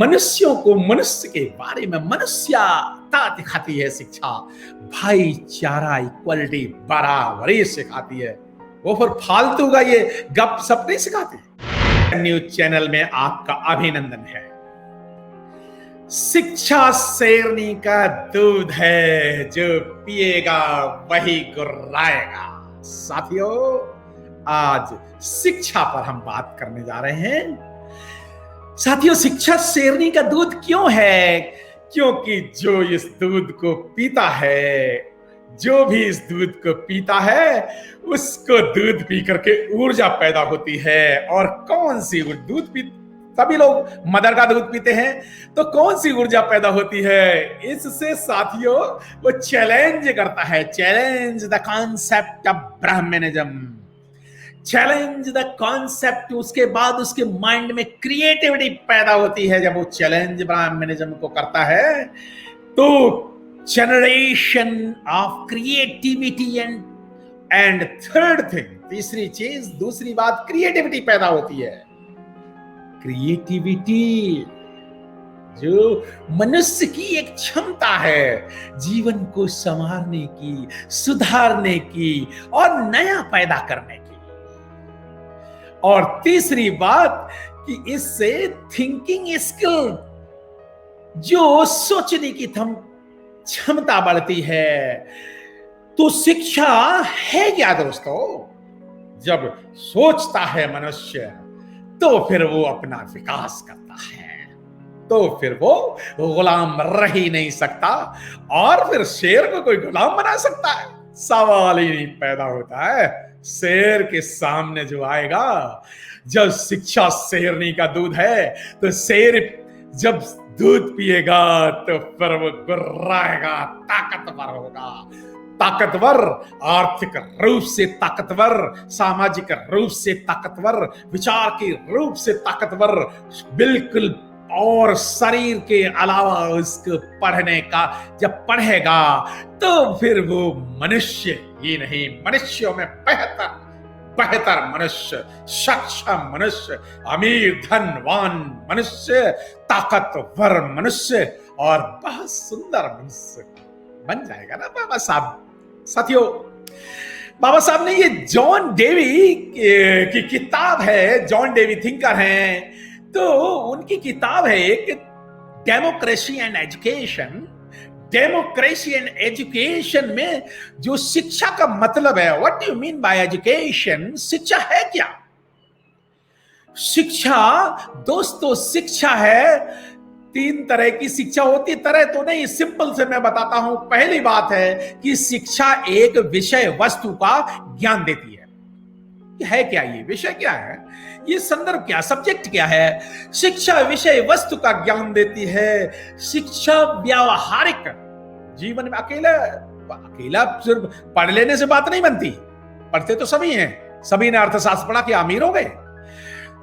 मनुष्यों को मनुष्य के बारे में मनुष्यता दिखाती है शिक्षा, भाईचारा, इक्वलिटी, बराबरी सिखाती है। वो फिर फालतू का ये गप सप नहीं सिखाती। न्यूज चैनल में आपका अभिनंदन है। शिक्षा शेरनी का दूध है, जो पिएगा वही गुर्राएगा। साथियों, आज शिक्षा पर हम बात करने जा रहे हैं। साथियों, शिक्षा शेरनी का दूध क्यों है? क्योंकि जो इस दूध को पीता है, जो भी इस दूध को पीता है, उसको दूध पी करके ऊर्जा पैदा होती है। और कौन सी दूध पी, सभी लोग मदर का दूध पीते हैं, तो कौन सी ऊर्जा पैदा होती है? इससे साथियों वो चैलेंज करता है, challenge the concept of Brahminism, challenge the concept. उसके बाद उसके माइंड में क्रिएटिविटी पैदा होती है। जब वो चैलेंज ब्राह्मणिज्म को करता है तो generation of creativity and third thing, तीसरी चीज, दूसरी बात, क्रिएटिविटी पैदा होती है। क्रिएटिविटी जो मनुष्य की एक क्षमता है जीवन को संवारने की, सुधारने की और नया पैदा करने की। और तीसरी बात कि इससे थिंकिंग स्किल, जो सोचने की क्षमता बढ़ती है। तो शिक्षा है क्या दोस्तों? जब सोचता है मनुष्य तो फिर वो अपना विकास करता है, तो फिर वो गुलाम रह ही नहीं सकता। और फिर शेर को कोई गुलाम बना सकता है? सवाल ही नहीं पैदा होता है। शेर के सामने जो आएगा, जब शिक्षा शेरनी का दूध है, तो शेर जब दूध पिएगा तो फिर वो गुर्राएगा, ताकतवर होगा। ताकतवर, आर्थिक रूप से ताकतवर, सामाजिक रूप से ताकतवर, विचार के रूप से ताकतवर, बिल्कुल। और शरीर के अलावा उसको पढ़ने का, जब पढ़ेगा तो फिर वो मनुष्य ही नहीं, मनुष्यों में बेहतर मनुष्य, सक्षम मनुष्य, अमीर धनवान मनुष्य, ताकतवर मनुष्य और बहुत सुंदर मनुष्य बन जाएगा ना बाबा साहब। साथियों, बाबा साहब ने ये जॉन डेवी की किताब है, जॉन डेवी थिंकर हैं, तो उनकी किताब है एक democracy and education. Democracy and education में जो शिक्षा का मतलब है, what do you mean by education? शिक्षा है क्या? शिक्षा दोस्तों, शिक्षा है, तीन तरह की शिक्षा होती है। तरह तो नहीं, सिंपल से मैं बताता हूं। पहली बात है कि शिक्षा एक विषय वस्तु का ज्ञान देती है क्या? ये विषय क्या है? ये संदर्भ क्या, सब्जेक्ट क्या है? शिक्षा विषय वस्तु का ज्ञान देती है। शिक्षा व्यावहारिक जीवन में अकेला सिर्फ पढ़ लेने से बात नहीं बनती। पढ़ते तो सभी हैं, सभी ने अर्थशास्त्र पढ़ा कि अमीर हो गए।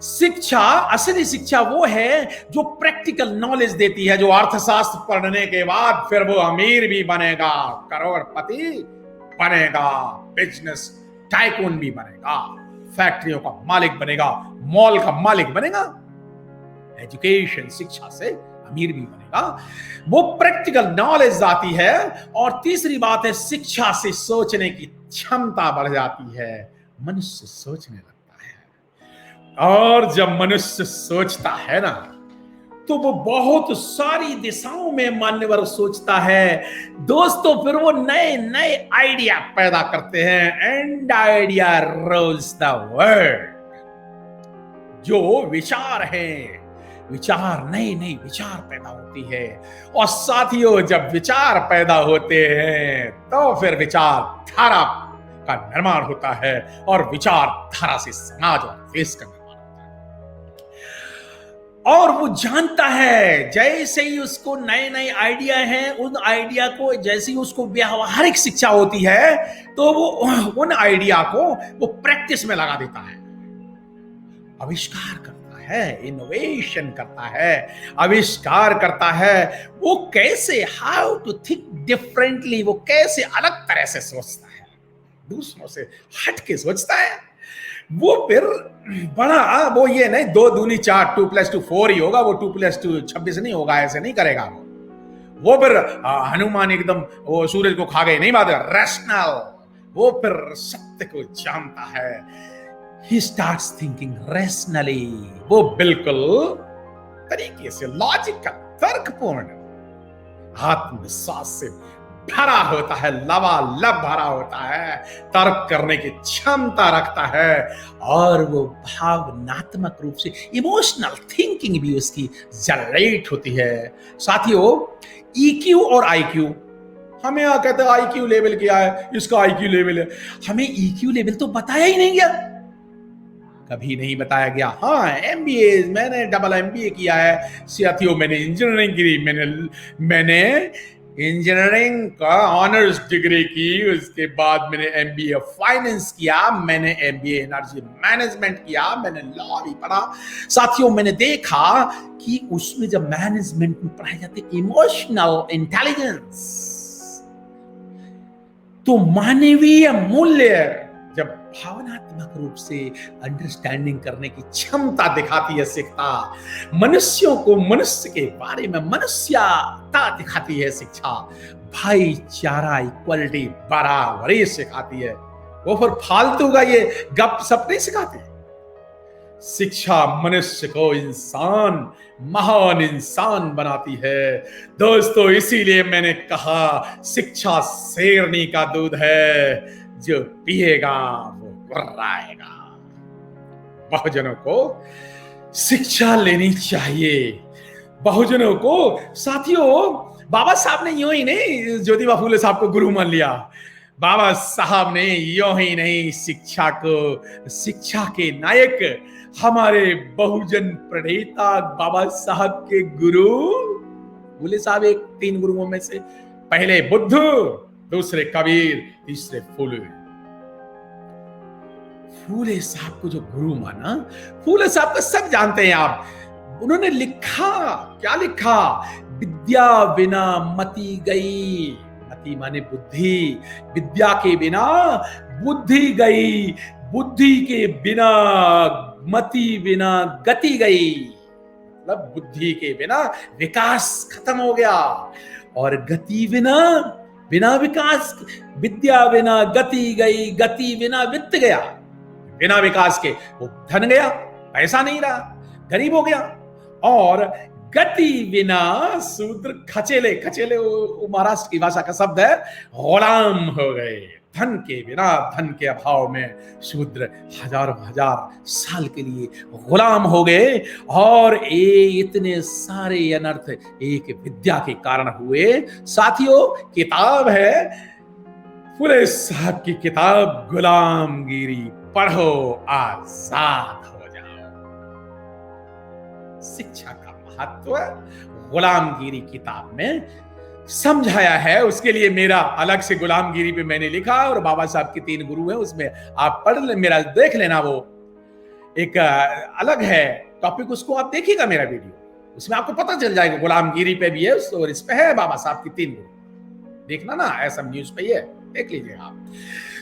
शिक्षा, असली शिक्षा वो है जो प्रैक्टिकल नॉलेज देती है, जो अर्थशास्त्र पढ़ने के बाद फिर वो अमीर भी बनेगा, करोड़पति बनेगा, बिजनेस टाइकून भी बनेगा, फैक्ट्रियों का मालिक बनेगा, मॉल का मालिक बनेगा। एजुकेशन, शिक्षा से अमीर भी बनेगा, वो प्रैक्टिकल नॉलेज आती है। और तीसरी बात है, शिक्षा से सोचने की क्षमता बढ़ जाती है, मनुष्य सोचने लगता है। और जब मनुष्य सोचता है ना, तो वो बहुत सारी दिशाओं में मान्यवर सोचता है दोस्तों। फिर वो नए नए आइडिया पैदा करते हैं, and idea rules the world. जो विचार है, विचार, नए नए विचार पैदा होती है। और साथियों, जब विचार पैदा होते हैं तो फिर विचार धारा का निर्माण होता है, और विचार धारा से समाज और देश का निर्माण होता है। और वो जानता है, जैसे ही उसको नए नए आइडिया हैं, उन आइडिया को जैसे ही उसको व्यावहारिक शिक्षा होती है, तो वो उन आइडिया को वो प्रैक्टिस में लगा देता है, आविष्कार करता है, इनोवेशन करता है, आविष्कार करता है। वो कैसे, हाउ टू थिंक डिफरेंटली, वो कैसे अलग तरह से सोचता है, दूसरों से हट के सोचता है। वो फिर बड़ा, वो ये नहीं 2 दूनी 4, 2+2 4 ही होगा, वो 2+2 26 नहीं होगा, ऐसे नहीं करेगा वो फिर हनुमान एकदम वो सूरज को खा गए नहीं, बात रैशनल, वो फिर सत्य को जानता है। ही स्टार्ट्स थिंकिंग रैशनली, वो बिल्कुल तरीके से लॉजिकल, तर्कपूर्ण, आत्मविश्वास से भरा होता है, लबालब भरा होता है, तर्क करने की क्षमता रखता है, और वो भावनात्मक रूप से इमोशनल थिंकिंग भी उसकी जनरेट होती है। साथियों, ईक्यू और आईक्यू, हमें यहाँ कहते हैं आईक्यू लेवल क्या है, इसका आईक्यू लेवल है, हमें ईक्यू लेवल तो बताया ही नहीं गया, कभी नहीं बताया गया। हाँ, एमबीए, मैंने डबल एमबीए किया है साथियों, मैंने इंजीनियरिंग की, मैंने इंजीनियरिंग का ऑनर्स डिग्री की, उसके बाद मैंने एमबीए फाइनेंस किया, मैंने एमबीए एनर्जी मैनेजमेंट किया, मैंने लॉ भी पढ़ा। साथियों, मैंने देखा कि उसमें जब मैनेजमेंट में पढ़ाए जाते इमोशनल इंटेलिजेंस, तो मानवीय मूल्य जब भावनात्मक रूप से अंडरस्टैंडिंग करने की क्षमता दिखाती है, सीखता, मनुष्यों को मनुष्य के बारे में मनुष्यता दिखाती है शिक्षा, भाईचारा, इक्वलिटी, बराबरी सिखाती है, वो फिर फालतू का ये गप सप नहीं सिखाती। शिक्षा मनुष्य को इंसान, महान इंसान बनाती है। दोस्तों, इसीलिए मैंने कहा शिक्षा शेरनी का दूध है, जो पिएगा वो गुर्राएगा। बहुजनों को शिक्षा लेनी चाहिए, बहुजनों को। साथियों, बाबा साहब ने यूं ही नहीं ज्योतिबा फूले साहब को गुरु मान लिया, बाबा साहब ने यूं ही नहीं शिक्षा को, शिक्षा के नायक, हमारे बहुजन प्रणेता बाबा साहब के गुरु फूले साहब, एक 3 गुरुओं में से, पहले बुद्ध, दूसरे कबीर, तीसरे फूले। फूले साहब को जो गुरु माना, फूले साहब को सब जानते हैं आप, उन्होंने लिखा, क्या लिखा, विद्या बिना मति गई, मति माने बुद्धि, विद्या के बिना बुद्धि गई, बुद्धि के बिना मति बिना गति गई, मतलब बुद्धि के बिना विकास खत्म हो गया, और गति बिना, बिना विकास, विद्या बिना गति गई, गति बिना वित्त गया, बिना विकास के वो धन गया, पैसा नहीं रहा, गरीब हो गया, और गति बिना शूद्र, खचेले, खचेले वो महाराष्ट्र की भाषा का शब्द है, गुलाम हो गए। धन के बिना, धन के अभाव में शूद्र हजारों हजार साल के लिए गुलाम हो गए, और इतने सारे अनर्थ एक विद्या के कारण हुए। साथियों, किताब है फूले साहब की किताब, गुलामगिरी पढ़ो, आजाद हो जाओ। शिक्षा का महत्व गुलामगिरी किताब में समझाया है, उसके लिए मेरा अलग से गुलामगिरी पे मैंने लिखा, और बाबा साहब के 3 गुरु हैं, उसमें आप पढ़ ले, मेरा देख लेना, वो एक अलग है टॉपिक, उसको आप देखिएगा मेरा वीडियो, उसमें आपको पता चल जाएगा, गुलामगिरी पे भी है, और इस पे है बाबा साहब की 3 गुरु, देखना ना, ऐसा न्यूज पे है, देख लीजिए आप।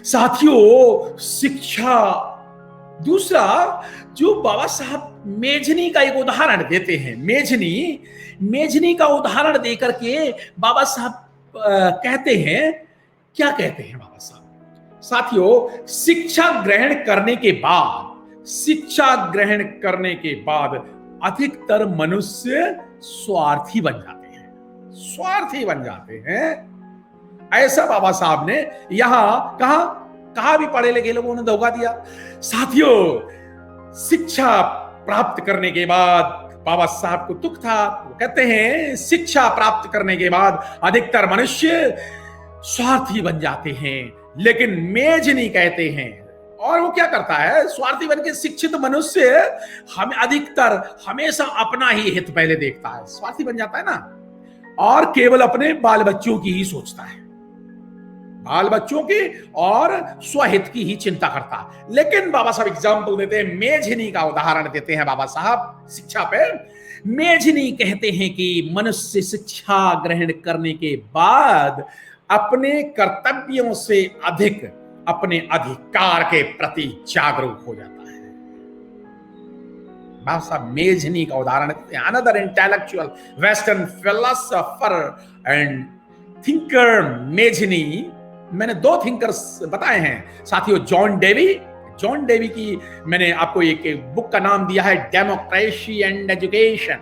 साथियों, शिक्षा, दूसरा जो बाबा साहब मेजनी का एक उदाहरण देते हैं, मेजनी का उदाहरण देकर के बाबा साहब कहते हैं, क्या कहते हैं बाबा साहब? साथियों, शिक्षा ग्रहण करने के बाद अधिकतर मनुष्य स्वार्थी बन जाते हैं, ऐसा बाबा साहब ने यहां कहा भी पढ़े लिखे लोगों ने धोखा दिया। साथियों, शिक्षा प्राप्त करने के बाद बाबा साहब को दुख था, वो कहते हैं शिक्षा प्राप्त करने के बाद अधिकतर मनुष्य स्वार्थी बन जाते हैं, लेकिन मेजनी कहते हैं, और वो क्या करता है, स्वार्थी बन के शिक्षित मनुष्य हमें अधिकतर हमेशा अपना ही हित पहले देखता है, स्वार्थी बन जाता है ना, और केवल अपने बाल बच्चों की ही सोचता है, बाल बच्चों की और स्वहित की ही चिंता करता। लेकिन बाबा साहब एग्जाम्पल देते हैं, मेजनी का उदाहरण देते हैं बाबा साहब शिक्षा पे। मेजनी कहते हैं कि मनुष्य शिक्षा ग्रहण करने के बाद अपने कर्तव्यों से अधिक अपने अधिकार के प्रति जागरूक हो जाता है। बाबा साहब मेजनी का उदाहरण देते हैं, another intellectual western philosopher and thinker Mazzini. मैंने 2 थिंकर्स बताए हैं साथियों, जॉन डेवी की मैंने आपको एक बुक का नाम दिया है डेमोक्रेसी एंड एजुकेशन,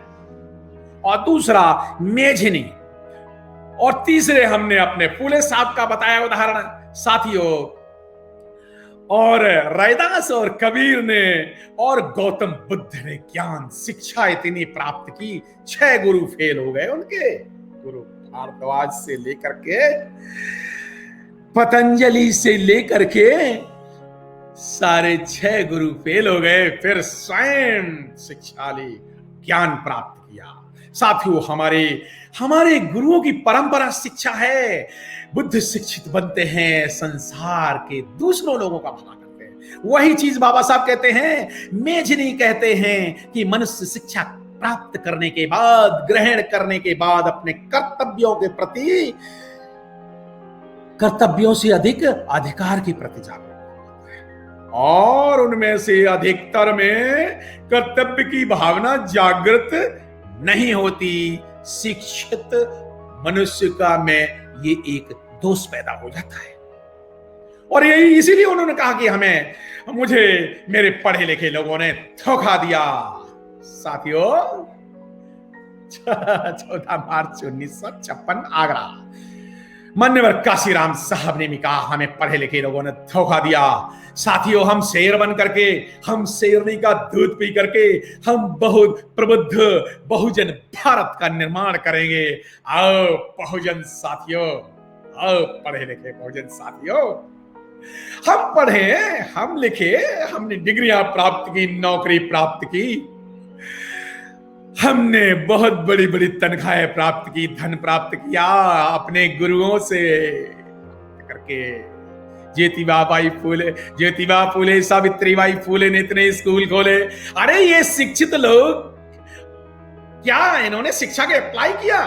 और दूसरा मेजनी, और तीसरे हमने अपने फूले साहब का बताया उदाहरण साथियों। और रैदास और कबीर ने और गौतम बुद्ध ने ज्ञान शिक्षा इतनी प्राप्त की, 6 गुरु फेल हो गए उनके। गुरु भारद्वाज से लेकर के, पतंजलि से लेकर के सारे 6 गुरु फेल हो गए, फिर स्वयं शिक्षा ली, ज्ञान प्राप्त किया। साथियों, हमारे गुरुओं की परंपरा शिक्षा है। बुद्ध शिक्षित बनते हैं, संसार के दूसरों लोगों का भला करते हैं। वही चीज बाबा साहब कहते हैं, मेजनी कहते हैं कि मनुष्य शिक्षा प्राप्त करने के बाद, ग्रहण करने के बाद अपने कर्तव्यों के प्रति, कर्तव्यों से अधिक अधिकार के प्रति जागरूक होता है, और उनमें से अधिकतर में कर्तव्य की भावना जागृत नहीं होती। शिक्षित मनुष्य का में ये एक दोष पैदा हो जाता है, और यही इसीलिए उन्होंने कहा कि मुझे मेरे पढ़े लिखे लोगों ने धोखा दिया। साथियों, 14 मार्च 1956 आगरा, मान्यवर काशीराम साहब ने भी कहा हमें पढ़े लिखे लोगों ने धोखा दिया। साथियों, हम शेर बन करके, हम शेरनी का दूध पी करके हम बहुत प्रबुद्ध बहुजन भारत का निर्माण करेंगे। आओ बहुजन साथियों, आओ पढ़े लिखे बहुजन साथियों, हम पढ़े, हम लिखे, हमने डिग्रियां प्राप्त की, नौकरी प्राप्त की, हमने बहुत बड़ी बड़ी तनख्वाहें प्राप्त की, धन प्राप्त किया अपने गुरुओं से करके। ज्योतिबा फूले, सावित्रीबाई फूले ने इतने स्कूल खोले। अरे ये शिक्षित लोग, क्या इन्होंने शिक्षा के अप्लाई किया?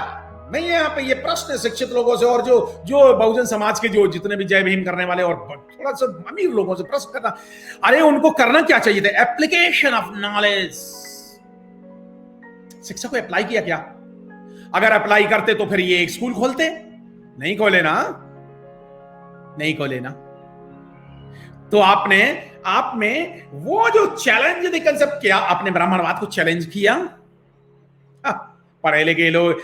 नहीं है यहाँ पे ये प्रश्न शिक्षित लोगों से, और जो बहुजन समाज के जो जितने भी जय भीम करने वाले और थोड़ा सा अमीर लोगों से प्रश्न करना, अरे उनको करना क्या चाहिए था? Application of knowledge. शिक्षा को अप्लाई किया क्या? अगर अप्लाई करते तो फिर ये एक स्कूल खोलते? नहीं खोले ना। तो आपने वो जो चैलेंज द कंसेप्ट किया, आपने ब्राह्मणवाद को चैलेंज किया। पढ़े लिखे लोग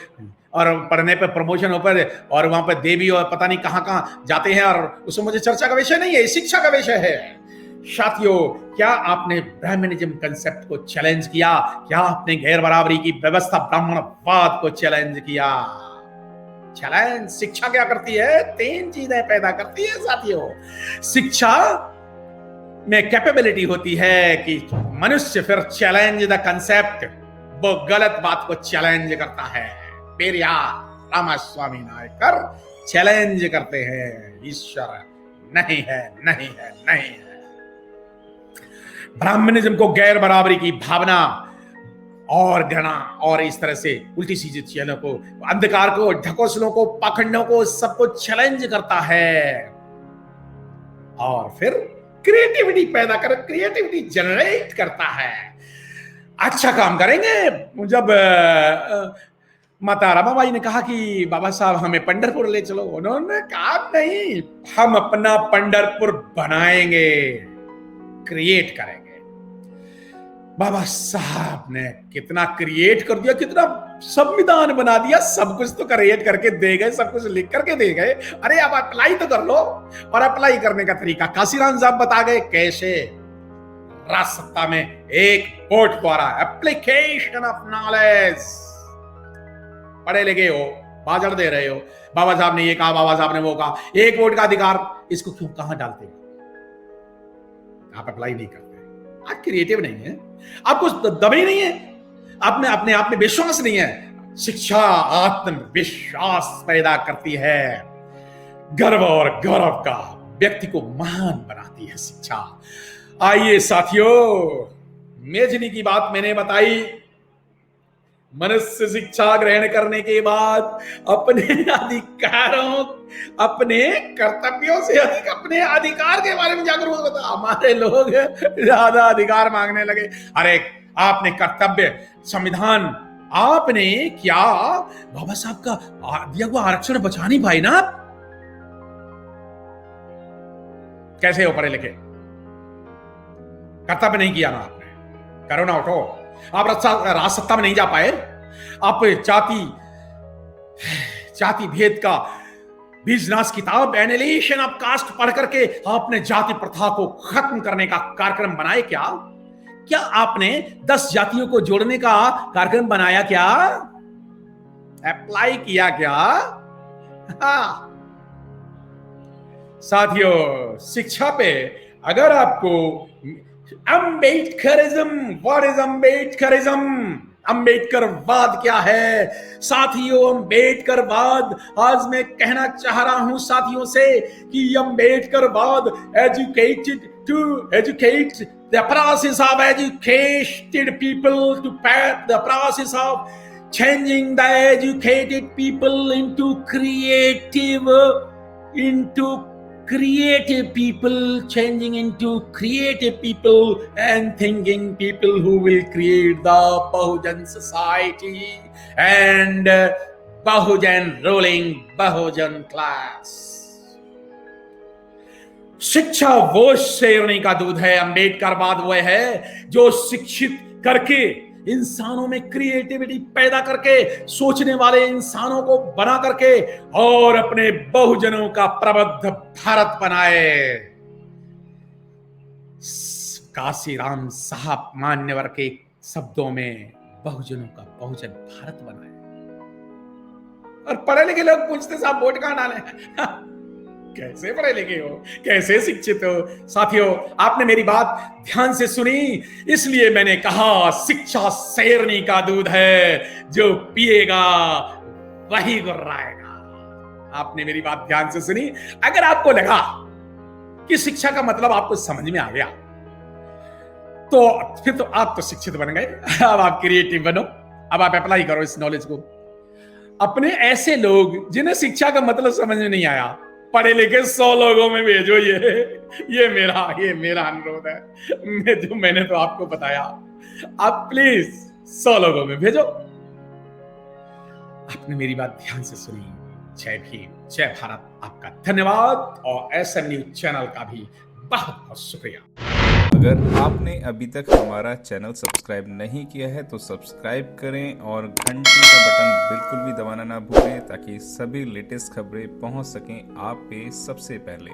और पढ़ने पे प्रमोशन ऊपर, और वहां पे देवी और पता नहीं कहां जाते हैं, और उसमें मुझे चर्चा का विषय नहीं है, शिक्षा का विषय है। साथियों, क्या आपने ब्राह्मणिज्म कंसेप्ट को चैलेंज किया? क्या आपने गैर बराबरी की व्यवस्था ब्राह्मणवाद को चैलेंज किया? चैलेंज शिक्षा क्या करती है? 3 चीजें पैदा करती है साथियों। शिक्षा में कैपेबिलिटी होती है कि मनुष्य फिर चैलेंज द कंसेप्ट, वो गलत बात को चैलेंज करता है। पेरियार रामास्वामी नायकर चैलेंज करते हैं, ईश्वर नहीं है। ब्राह्मणिज्म को गैर बराबरी की भावना और घृणा और इस तरह से उल्टी सीधी चीजों को, अंधकार को, ढकोसलों को, पाखंडों को, सबको चैलेंज करता है, और फिर क्रिएटिविटी पैदा कर, क्रिएटिविटी जनरेट करता है। अच्छा काम करेंगे। जब माता रमाबाई ने कहा कि बाबा साहब हमें पंढरपुर ले चलो, उन्होंने कहा नहीं, हम अपना पंढरपुर बनाएंगे, क्रिएट करेंगे। बाबा साहब ने कितना क्रिएट कर दिया, कितना संविधान बना दिया, सब कुछ तो क्रिएट करके दे गए, सब कुछ लिख करके दे गए। अरे अब अप्लाई तो कर लो। और अप्लाई करने का तरीका काशीराम साहब बता गए कैसे। राजसत्ता में एक बोर्ड द्वारा, एप्लीकेशन ऑफ नॉलेज। पढ़े लिखे हो, बाजड़ दे रहे हो, बाबा साहब ने ये कहा, बाबा साहब ने वो कहा, एक वोट का अधिकार, इसको क्यों कहां डालते हो? आप अप्लाई नहीं करते, आप क्रिएटिव नहीं है, आपको दम ही नहीं है, आपने अपने आप में विश्वास नहीं है। शिक्षा आत्मविश्वास पैदा करती है, गर्व और गौरव का, व्यक्ति को महान बनाती है शिक्षा। आइए साथियों, मेजनी की बात मैंने बताई। मनुष्य शिक्षा ग्रहण करने के बाद अपने अधिकारों, अपने कर्तव्यों से अधिक अपने अधिकार के बारे में जागरूक होता। हमारे लोग ज्यादा अधिकार मांगने लगे। अरे आपने कर्तव्य, संविधान आपने क्या बाबा साहब का दिया हुआ आरक्षण बचा नहीं पाए ना आप? कैसे हो पढ़े लिखे? कर्तव्य नहीं किया ना आपने, करो ना, उठो। आप राज सत्ता में नहीं जा पाए, आप जाति भेद का बीजनाश किताब एनिलेशन ऑफ कास्ट पढ़ करके आपने जाति प्रथा को खत्म करने का कार्यक्रम बनाए क्या? क्या आपने 10 जातियों को जोड़ने का कार्यक्रम बनाया क्या? अप्लाई किया क्या? हाँ। साथियों, शिक्षा पे अगर आपको अम्बेडकरिज्म, व्हाट इज अम्बेडकरिज्म, अम्बेडकरवाद क्या है? साथियों, अम्बेडकरवाद, आज मैं कहना चाह रहा हूं साथियों से कि अम्बेडकरवाद educated to educate the process of educated people to the process of changing the educated people into creative people, changing into creative people and thinking people who will create the Bahujan society and Bahujan ruling Bahujan class. शिक्षा वो शेरनी का दूध है, अम्बेडकरवाद वो है जो शिक्षित करके इंसानों में क्रिएटिविटी पैदा करके सोचने वाले इंसानों को बना करके और अपने बहुजनों का प्रबुद्ध भारत बनाए। काशीराम साहब मान्यवर के शब्दों में बहुजनों का बहुजन भारत बनाए। और पढ़े लिखे लोग पूछते साहब वोट कहां डाले? कैसे पढ़े लिखे हो, कैसे शिक्षित हो? साथियों, आपने मेरी बात ध्यान से सुनी, इसलिए मैंने कहा शिक्षा शेरनी का दूध है, जो पिएगा वही गुर्राएगा। आपने मेरी बात ध्यान से सुनी। अगर आपको लगा कि शिक्षा का मतलब आपको समझ में आ गया, तो फिर तो आप तो शिक्षित बन गए। अब आप क्रिएटिव बनो, अब आप अप्लाई करो इस नॉलेज को। अपने ऐसे लोग जिन्हें शिक्षा का मतलब समझ में नहीं आया, पढ़े लिखे 100 लोगों में भेजो। ये मेरा अनुरोध है। मैंने तो आपको बताया, आप प्लीज 100 लोगों में भेजो। आपने मेरी बात ध्यान से सुनी। जय भीम, जय भारत। आपका धन्यवाद और SM न्यूज चैनल का भी बहुत बहुत शुक्रिया। अगर आपने अभी तक हमारा चैनल सब्सक्राइब नहीं किया है तो सब्सक्राइब करें और घंटी का बटन बिल्कुल भी दबाना ना भूलें, ताकि सभी लेटेस्ट खबरें पहुंच सकें आप पे सबसे पहले।